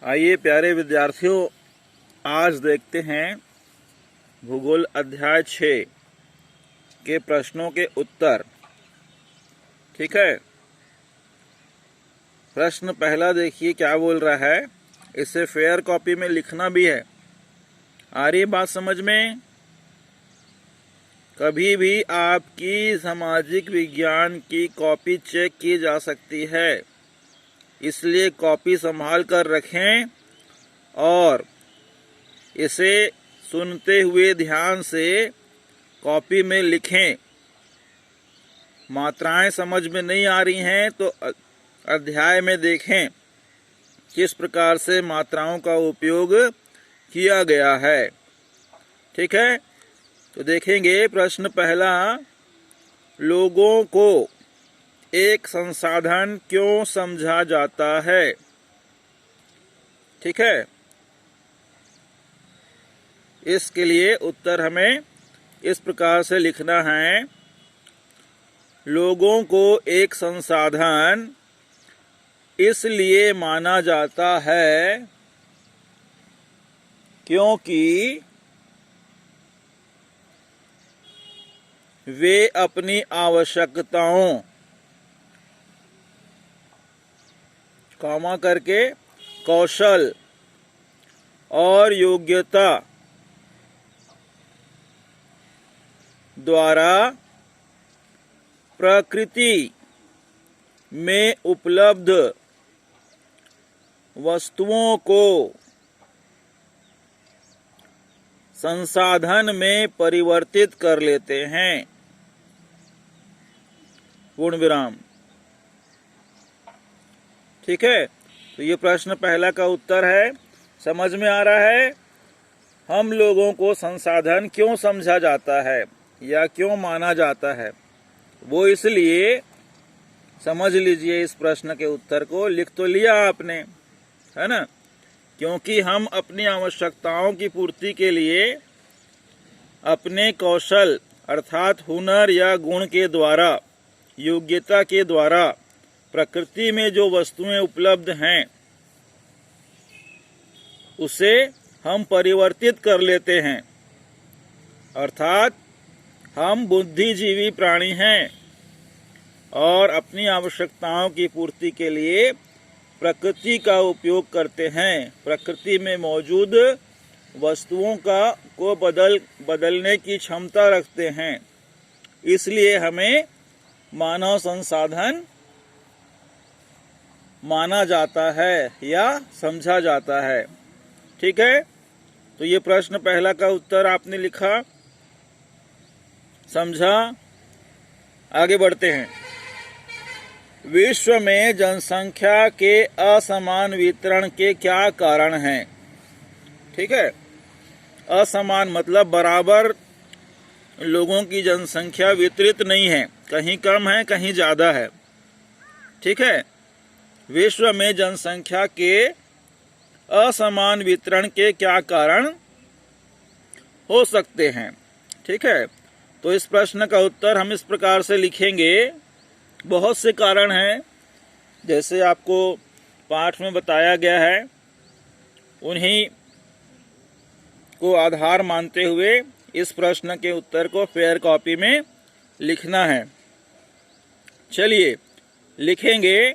आइए प्यारे विद्यार्थियों, आज देखते हैं भूगोल अध्याय 6 के प्रश्नों के उत्तर। ठीक है, प्रश्न पहला देखिए क्या बोल रहा है। इसे फेयर कॉपी में लिखना भी है। आ रही बात समझ में? कभी भी आपकी सामाजिक विज्ञान की कॉपी चेक की जा सकती है, इसलिए कॉपी संभाल कर रखें और इसे सुनते हुए ध्यान से कॉपी में लिखें। मात्राएं समझ में नहीं आ रही हैं तो अध्याय में देखें किस प्रकार से मात्राओं का उपयोग किया गया है। ठीक है, तो देखेंगे प्रश्न पहला, लोगों को एक संसाधन क्यों समझा जाता है? ठीक है, इसके लिए उत्तर हमें इस प्रकार से लिखना है। लोगों को एक संसाधन इसलिए माना जाता है क्योंकि वे अपनी आवश्यकताओं कॉमा करके कौशल और योग्यता द्वारा प्रकृति में उपलब्ध वस्तुओं को संसाधन में परिवर्तित कर लेते हैं। पूर्ण विराम। ठीक है, तो ये प्रश्न पहला का उत्तर है। समझ में आ रहा है? हम लोगों को संसाधन क्यों समझा जाता है या क्यों माना जाता है, वो इसलिए समझ लीजिए। इस प्रश्न के उत्तर को लिख तो लिया आपने, है ना? क्योंकि हम अपनी आवश्यकताओं की पूर्ति के लिए अपने कौशल अर्थात हुनर या गुण के द्वारा, योग्यता के द्वारा प्रकृति में जो वस्तुएं उपलब्ध हैं उसे हम परिवर्तित कर लेते हैं। अर्थात हम बुद्धिजीवी प्राणी हैं और अपनी आवश्यकताओं की पूर्ति के लिए प्रकृति का उपयोग करते हैं। प्रकृति में मौजूद वस्तुओं को बदलने की क्षमता रखते हैं, इसलिए हमें मानव संसाधन माना जाता है या समझा जाता है। ठीक है, तो ये प्रश्न पहला का उत्तर आपने लिखा, समझा। आगे बढ़ते हैं। विश्व में जनसंख्या के असमान वितरण के क्या कारण हैं? ठीक है, असमान मतलब बराबर लोगों की जनसंख्या वितरित नहीं है, कहीं कम है कहीं ज्यादा है। ठीक है, विश्व में जनसंख्या के असमान वितरण के क्या कारण हो सकते हैं? ठीक है, तो इस प्रश्न का उत्तर हम इस प्रकार से लिखेंगे। बहुत से कारण हैं, जैसे आपको पाठ में बताया गया है, उन्हीं को आधार मानते हुए इस प्रश्न के उत्तर को फेयर कॉपी में लिखना है। चलिए लिखेंगे।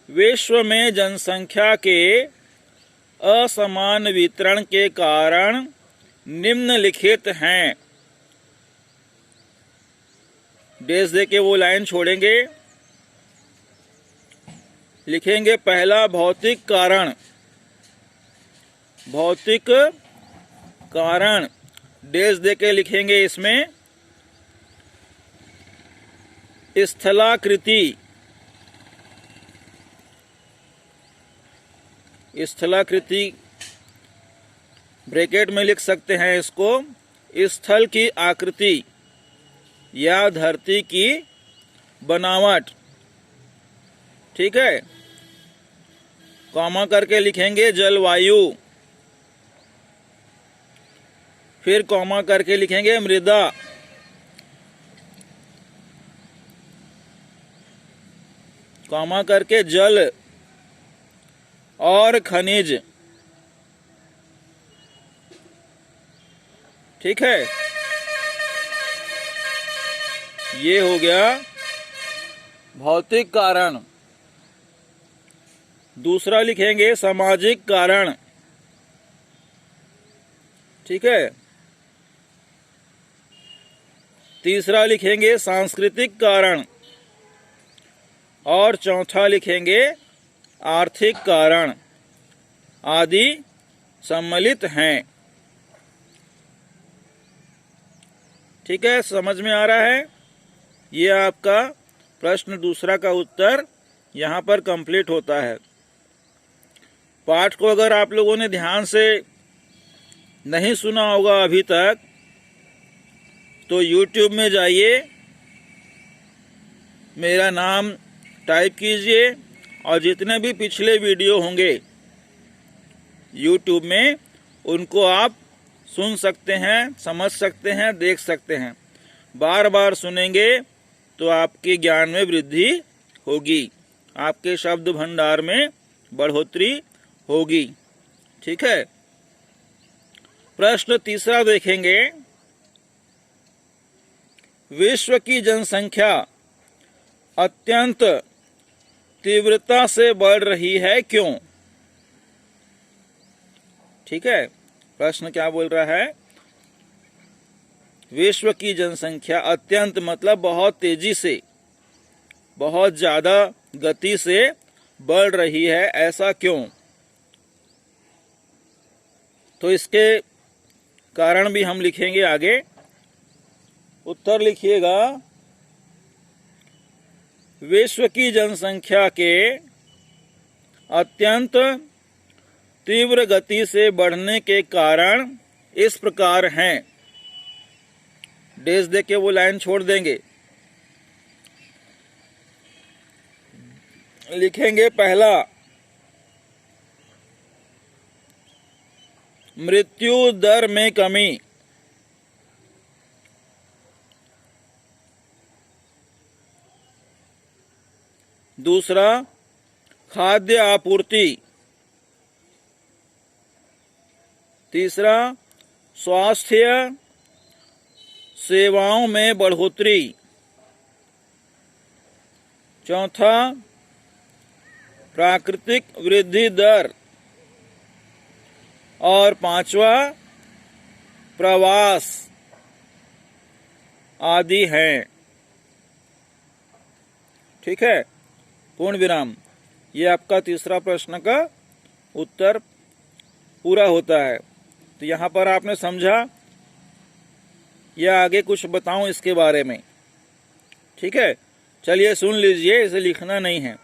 विश्व में जनसंख्या के असमान वितरण के कारण निम्नलिखित हैं। डेश दे के वो लाइन छोड़ेंगे। लिखेंगे पहला, भौतिक कारण। भौतिक कारण डेश दे के लिखेंगे इसमें। स्थलाकृति। स्थलाकृति ब्रैकेट में लिख सकते हैं इसको। स्थल की आकृति या धरती की बनावट। ठीक है, कॉमा करके लिखेंगे जलवायु। फिर कॉमा करके लिखेंगे मृदा। कॉमा करके जल और खनिज। ठीक है, ये हो गया भौतिक कारण। दूसरा लिखेंगे सामाजिक कारण। ठीक है, तीसरा लिखेंगे सांस्कृतिक कारण और चौथा लिखेंगे आर्थिक कारण आदि सम्मिलित हैं। ठीक है, समझ में आ रहा है? ये आपका प्रश्न दूसरा का उत्तर यहाँ पर कंप्लीट होता है। पाठ को अगर आप लोगों ने ध्यान से नहीं सुना होगा अभी तक, तो YouTube में जाइए, मेरा नाम टाइप कीजिए और जितने भी पिछले वीडियो होंगे YouTube में, उनको आप सुन सकते हैं, समझ सकते हैं, देख सकते हैं। बार बार सुनेंगे तो आपके ज्ञान में वृद्धि होगी, आपके शब्द भंडार में बढ़ोतरी होगी। ठीक है, प्रश्न तीसरा देखेंगे, विश्व की जनसंख्या अत्यंत तीव्रता से बढ़ रही है, क्यों? ठीक है, प्रश्न क्या बोल रहा है? विश्व की जनसंख्या अत्यंत मतलब बहुत तेजी से, बहुत ज्यादा गति से बढ़ रही है, ऐसा क्यों? तो इसके कारण भी हम लिखेंगे आगे। उत्तर लिखिएगा, विश्व की जनसंख्या के अत्यंत तीव्र गति से बढ़ने के कारण इस प्रकार हैं। डेज दे के वो लाइन छोड़ देंगे। लिखेंगे पहला, मृत्यु दर में कमी। दूसरा, खाद्य आपूर्ति। तीसरा, स्वास्थ्य सेवाओं में बढ़ोतरी। चौथा, प्राकृतिक वृद्धि दर। और पांचवा, प्रवास आदि हैं। ठीक है, पूर्ण विराम। ये आपका तीसरा प्रश्न का उत्तर पूरा होता है। तो यहाँ पर आपने समझा, या आगे कुछ बताऊं इसके बारे में? ठीक है, चलिए सुन लीजिए, इसे लिखना नहीं है।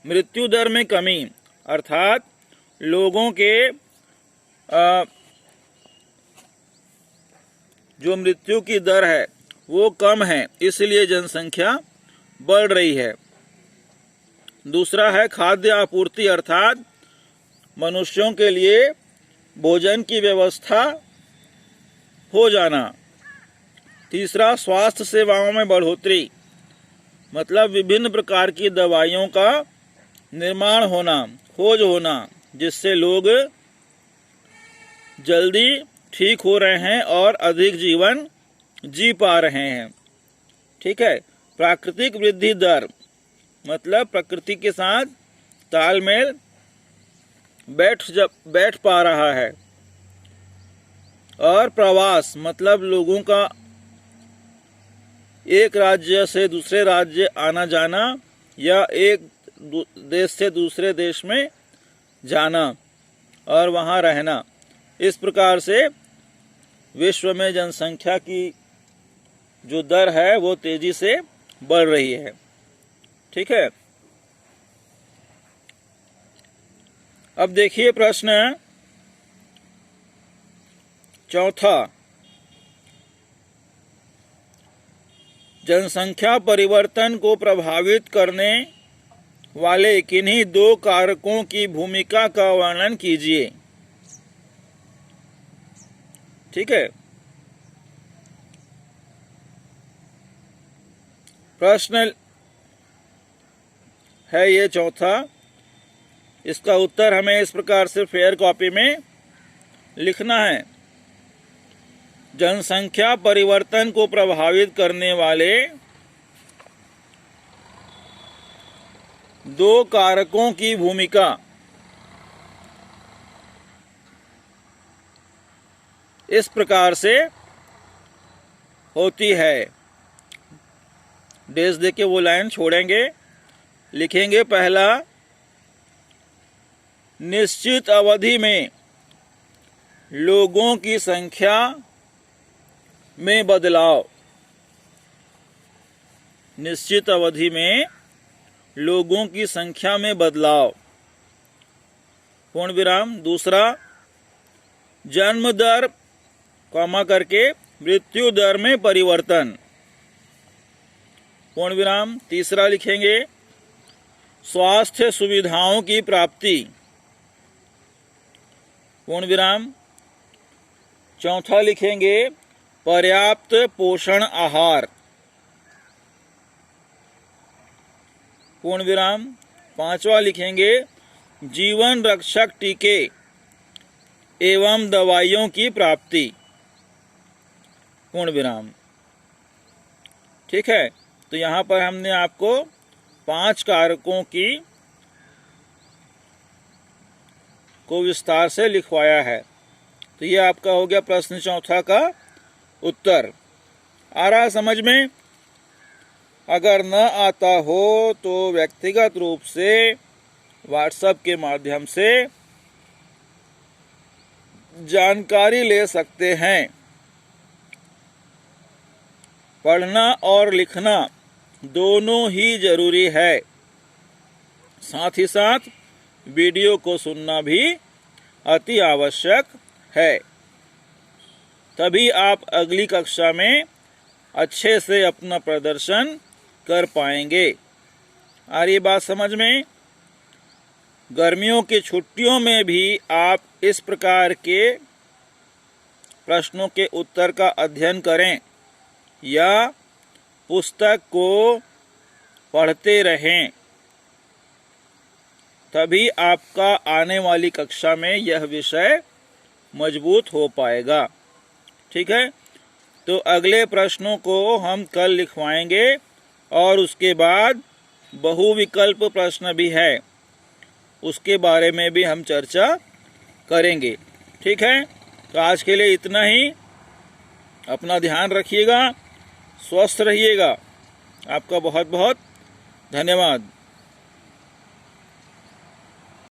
मृत्यु दर में कमी अर्थात लोगों के जो मृत्यु की दर है वो कम है, इसलिए जनसंख्या बढ़ रही है। दूसरा है खाद्य आपूर्ति अर्थात मनुष्यों के लिए भोजन की व्यवस्था हो जाना। तीसरा, स्वास्थ्य सेवाओं में बढ़ोतरी मतलब विभिन्न प्रकार की दवाइयों का निर्माण होना, खोज होना, जिससे लोग जल्दी ठीक हो रहे हैं और अधिक जीवन जी पा रहे हैं। ठीक है, प्राकृतिक वृद्धि दर मतलब प्रकृति के साथ तालमेल बैठ पा रहा है। और प्रवास मतलब लोगों का एक राज्य से दूसरे राज्य आना जाना या एक देश से दूसरे देश में जाना और वहां रहना। इस प्रकार से विश्व में जनसंख्या की जो दर है वो तेजी से बढ़ रही है। ठीक है, अब देखिए प्रश्न चौथा, जनसंख्या परिवर्तन को प्रभावित करने वाले किन्हीं दो कारकों की भूमिका का वर्णन कीजिए। ठीक है, प्रश्न है ये चौथा इसका उत्तर हमें इस प्रकार से फेयर कॉपी में लिखना है। जनसंख्या परिवर्तन को प्रभावित करने वाले 2 कारकों की भूमिका इस प्रकार से होती है। डेज देके वो लाइन छोड़ेंगे, लिखेंगे पहला, निश्चित अवधि में लोगों की संख्या में बदलाव। निश्चित अवधि में लोगों की संख्या में बदलाव, पूर्ण विराम। दूसरा, जन्म दर कॉमा करके मृत्यु दर में परिवर्तन, पूर्ण विराम। तीसरा लिखेंगे, स्वास्थ्य सुविधाओं की प्राप्ति, पूर्ण विराम। चौथा लिखेंगे, पर्याप्त पोषण आहार, पूर्ण विराम। पांचवा लिखेंगे, जीवन रक्षक टीके एवं दवाइयों की प्राप्ति, पूर्ण विराम। ठीक है, तो यहाँ पर हमने आपको 5 कारकों को विस्तार से लिखवाया है। तो ये आपका हो गया प्रश्न चौथा का उत्तर। आ रहा समझ में? अगर न आता हो तो व्यक्तिगत रूप से व्हाट्सएप के माध्यम से जानकारी ले सकते हैं। पढ़ना और लिखना दोनों ही जरूरी है, साथ ही साथ वीडियो को सुनना भी अति आवश्यक है। तभी आप अगली कक्षा में अच्छे से अपना प्रदर्शन कर पाएंगे। आ रही बात समझ में? गर्मियों की छुट्टियों में भी आप इस प्रकार के प्रश्नों के उत्तर का अध्ययन करें या पुस्तक को पढ़ते रहें, तभी आपका आने वाली कक्षा में यह विषय मजबूत हो पाएगा। ठीक है, तो अगले प्रश्नों को हम कल लिखवाएंगे और उसके बाद बहुविकल्प प्रश्न भी है, उसके बारे में भी हम चर्चा करेंगे। ठीक है, तो आज के लिए इतना ही। अपना ध्यान रखिएगा, स्वस्थ रहिएगा। आपका बहुत बहुत धन्यवाद।